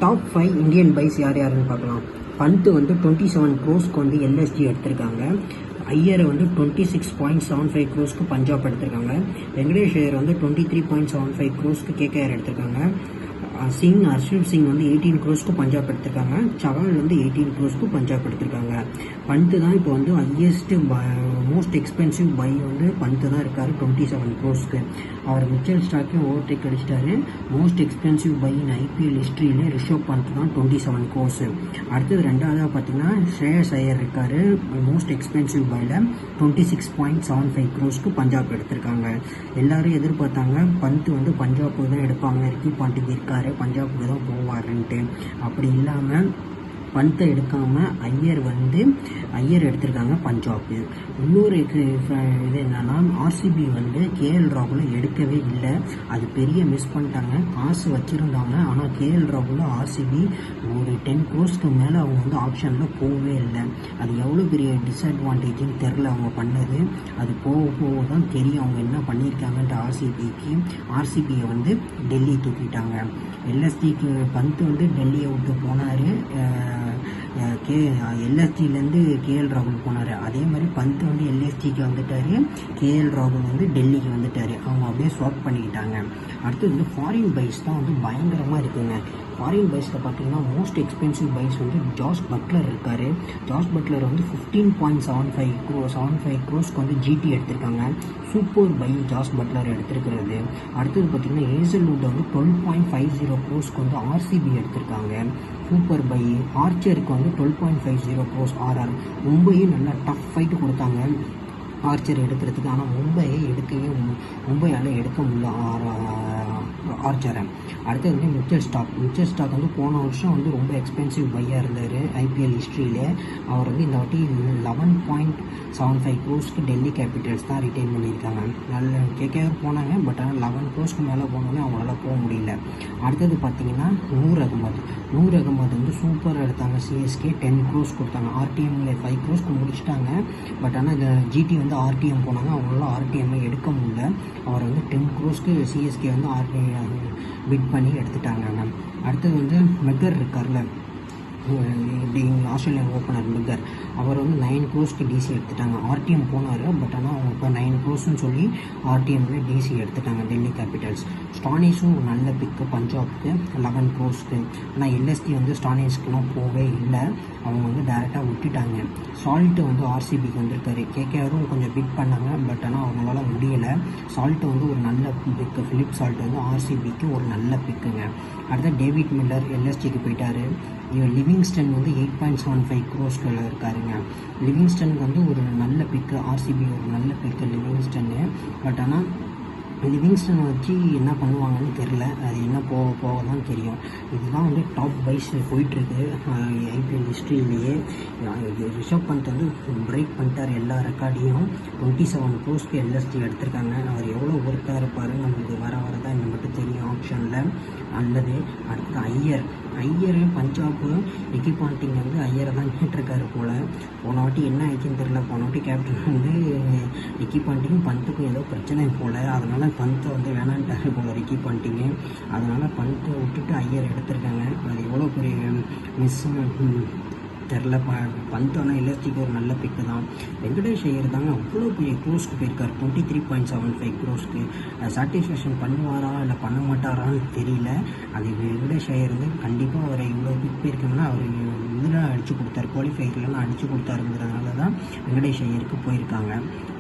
Top 5 Indian பைஸ் யார் யாருன்னு பார்க்கலாம். பந்த் வந்து 27 க்ரோஸ்க்கு வந்து எல்எஸ்ஜி எடுத்திருக்காங்க. ஐயர் வந்து 26.75 க்ரோஸ்க்கு பஞ்சாப் எடுத்திருக்காங்க. வெங்கடேஷ் ஐயர் வந்து 23.75 க்ரோஸ்க்கு கேகேஆர் எடுத்திருக்காங்க. ஹர்ஷிப் சிங் வந்து 18 க்ரோஸ்க்கு பஞ்சாப் எடுத்திருக்காங்க. சகால் வந்து 18 க்ரோஸ்க்கு பஞ்சாப் எடுத்திருக்காங்க. பந்த் தான் இப்போ வந்து ஹையஸ்ட் மோஸ்ட் எக்ஸ்பென்சிவ் பை வந்து பந்த் தான் இருக்காரு 27 க்ரோஸ்க்கு. அவர் மிச்சல் ஸ்டாக்கையும் ஓவர்டேக் அடிச்சிட்டாரு. Most expensive buy in IPL ஹிஸ்ட்ரியிலே ரிஷப் பந்த் தான் 27 க்ரோஸ். அடுத்தது ரெண்டாவதாக பார்த்தீங்கன்னா ஸ்ரேயஸ் ஐயர் இருக்காரு. மோஸ்ட் எக்ஸ்பென்சிவ் பையில் 26.75 க்ரோஸ்க்கு பஞ்சாப் எடுத்திருக்காங்க. எல்லாரும் எதிர்பார்த்தாங்க பந்த் வந்து பஞ்சாப்புக்கு தான் எடுப்பாங்க, ரிக்கி பாண்டிங் இருக்காரு பஞ்சாபுக்கு தான் போவாருன்ட்டு. அப்படி இல்லாமல் பந்தை எடுக்காமல் ஐயர் எடுத்திருக்காங்க பஞ்சாப்பு. இன்னொரு இது என்னன்னா ஆர்சிபி வந்து கேஎல் ராகுலை எடுக்கவே இல்லை. அது பெரிய மிஸ் பண்ணிட்டாங்க. காசு வச்சுருந்தாங்க, ஆனால் கேஎல் ராகுல ஆர்சிபி ஒரு 10 க்ரோஸ்க்கு மேலே அவங்க வந்து ஆப்ஷனில் போகவே இல்லை. அது எவ்வளோ பெரிய டிஸ்அட்வான்டேஜ்னு தெரில அவங்க பண்ணது. அது போக தான் தெரியும் அவங்க என்ன பண்ணியிருக்காங்கன்ட்டு. ஆர்சிபியை வந்து டெல்லி தூக்கிட்டாங்க. எல்எஸ்டிக்கு பந்த் வந்து டெல்லியை விட்டு போனார். எல்எஸ்டிலேருந்து கேஎல் ராகுல் போனார். அதே மாதிரி பந்த் வந்து எல்எஸ்டிக்கு வந்துட்டார், கேஎல் ராகுல் வந்து டெல்லிக்கு வந்துட்டார். அவங்க அப்படியே ஸ்வாப் பண்ணிக்கிட்டாங்க. அடுத்தது வந்து ஃபாரின் பைஸ் தான் வந்து பயங்கரமாக இருக்குங்க. ஃபாரின் பைஸில் பார்த்தீங்கன்னா மோஸ்ட் எக்ஸ்பென்சிவ் பைஸ் வந்து ஜாஸ் பட்லர் இருக்கார். ஜாஸ் பட்லர் வந்து 15.75 க்ரோஸ்க்கு வந்து ஜிடி எடுத்திருக்காங்க. சூப்பர் பை ஜாஸ் பட்லர் எடுத்திருக்கிறது. அடுத்தது பார்த்தீங்கன்னா ஏசல்வுட் வந்து 12.50 க்ரோஸ்க்கு வந்து ஆர்சிபி எடுத்திருக்காங்க. Super by. ஆர்ச்சருக்கு வந்து 12.50 க்ரோஸ் ஆர்ஆர். மும்பையும் நல்லா டஃப் ஃபைட்டு கொடுத்தாங்க ஆர்ச்சர் எடுக்கிறதுக்கு. ஆனால் மும்பையால் எடுக்க முடியல ஆர்ச்சரை. அடுத்தது வந்து மிச்சல் ஸ்டாக் வந்து போன வருஷம் வந்து ரொம்ப எக்ஸ்பென்சிவ் பையாக இருந்தார் ஐபிஎல் ஹிஸ்ட்ரியிலே. அவர் வந்து இந்த வாட்டி 11.75 க்ரோஸ்க்கு டெல்லி கேபிட்டல்ஸ் தான் ரிட்டைன் பண்ணியிருக்காங்க. நல்ல கேகேஆர் போனாங்க, பட் ஆனால் 11 க்ரோஸ்க்கு மேலே போனோன்னே அவங்களால போக முடியல. அடுத்தது பார்த்தீங்கன்னா நூர் அகமது வந்து சூப்பராக எடுத்தாங்க. சிஎஸ்கே 10 க்ரோஸ் கொடுத்தாங்க. ஆர்டிஎம்ல 5 க்ரோஸ்க்கு முடிச்சிட்டாங்க. பட் ஆனால் இந்த ஜிடி வந்து ஆர்டிஎம் போனாங்க, அவங்களால ஆர்டிஎம்ஐ எடுக்க முடியல. அவர் வந்து 10 க்ரோஸ்க்கு சிஎஸ்கே வந்து ஆர்டிஎம் பிட் பண்ணி எடுத்துட்டாங்க. அடுத்தது வந்து மெக்கர் இருக்கார்ல, ஆஸ்திரேலியன் ஓப்பனர் மெக்கர், அவர் வந்து 9 க்ரோஸ்க்கு டிசி எடுத்துட்டாங்க. ஆர்டிஎம் போனார், பட் ஆனால் அவங்க இப்போ 9 க்ரோஸ்ன்னு சொல்லி ஆர்டிஎம்ல டிசி எடுத்துட்டாங்க டெல்லி கேபிட்டல்ஸ். ஸ்டானிஸும் ஒரு நல்ல பிக்கு பஞ்சாப்க்கு 11 க்ரோஸ்க்கு. ஆனால் எல்எஸ்டி வந்து ஸ்டானிஸ்க்குலாம் போகவே இல்லை, அவங்க வந்து டேரெக்டாக விட்டுட்டாங்க. சால்ட்டு வந்து ஆர்சிபிக்கு வந்திருக்காரு. கேகேஆரும் கொஞ்சம் பிக் பண்ணாங்க, பட் ஆனால் அவங்களால முடியலை. சால்ட்டு வந்து ஒரு நல்ல பிக்கு. ஃபிலிப் சால்ட் வந்து ஆர்சிபிக்கு ஒரு நல்ல பிக்குங்க. அடுத்த டேவிட் மில்லர் எல்எஸ்டிக்கு போயிட்டார். லிவிங்ஸ்டன் வந்து 8.75 க்ரோஸ்க்கு இருக்காருங்க. லிவிங்ஸ்டனுக்கு வந்து ஒரு நல்ல பிக்கு. ஆர்சிபி ஒரு நல்ல பிக்கு லிவிங்ஸ்டன்னு. பட் ஆனால் லிவிங்ஸ்டனை வச்சு என்ன பண்ணுவாங்கன்னு தெரில. அது என்ன போக தான் தெரியும். இதுதான் வந்து டாப் பைஸ் போயிட்டுருக்கு ஐபிஎல் ஹிஸ்ட்ரியிலேயே. ரிஷப் பந்த் வந்து பிரேக் பண்ணிட்டார் எல்லா ரெக்கார்டையும். 27 க்ரோஸ்க்கு எல்எஸ்டி எடுத்திருக்காங்க. அவர் எவ்வளோ ஒர்க்காக இருப்பார் நம்மளுக்கு வர தான் இந்த மட்டும் தெரியும் ஆப்ஷனில். நல்லது. அடுத்து ஐயர் பஞ்சாப்பு ரிக்கி பாண்டிங் வந்து ஐயரை தான் கேட்டிருக்காரு போல். போன வாட்டி என்ன ஆயிடுச்சுன்னு தெரில. போன வாட்டி கேப்டன் வந்து ரிக்கி பாண்டிங் பந்துக்கும் ஏதோ பிரச்சனை போல், அதனால் பந்தை வந்து வேணான்ட்டாரு போல் ரிக்கி பாண்டிங்கு. அதனால் பந்தை விட்டுட்டு ஐயர் எடுத்திருக்காங்க. அது எவ்வளோ பெரிய மிஸ் தெரில. பந்த் ஆனால் எல்எஸ்டிக்கு ஒரு நல்ல பிக்கு தான். வெங்கடேஷ் ஐயர் தாங்க அவ்வளோ பெரிய க்ரோஸ்க்கு போயிருக்கார். 23.75 க்ரோஸ்க்கு. சாட்டிஸ்ஃபேக்ஷன் பண்ணுவாரா இல்லை பண்ண மாட்டாரான்னு தெரியல. அது வெங்கடேஷ் ஐயர் வந்து கண்டிப்பாக அவரை இவ்வளோ பிக் போயிருக்காங்கன்னா அவர் இதில் அடித்து கொடுத்தாரு, குவாலிஃபையர்லாம் அடித்து கொடுத்தாருங்கிறதுனால தான் வெங்கடேஷ் ஐயருக்கு போயிருக்காங்க.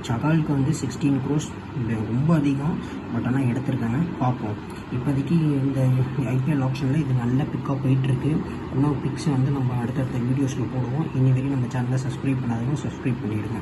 சகாலுக்கு வந்து 16 க்ரோஸ் ரொம்ப அதிகம், பட் ஆனால் எடுத்திருக்காங்க. பார்ப்போம். இப்போதைக்கு இந்த ஐபிஎல் ஆப்ஷனில் இது நல்ல பிக்காக போயிட்டுருக்கு. இன்னும் பிக்ஸை வந்து நம்ம அடுத்தடுத்த வீடியோஸில் போடுவோம். இனி வரையும் நம்ம சேனலை சப்ஸ்கிரைப் பண்ணாதவங்க சப்ஸ்கிரைப் பண்ணிவிடுங்க.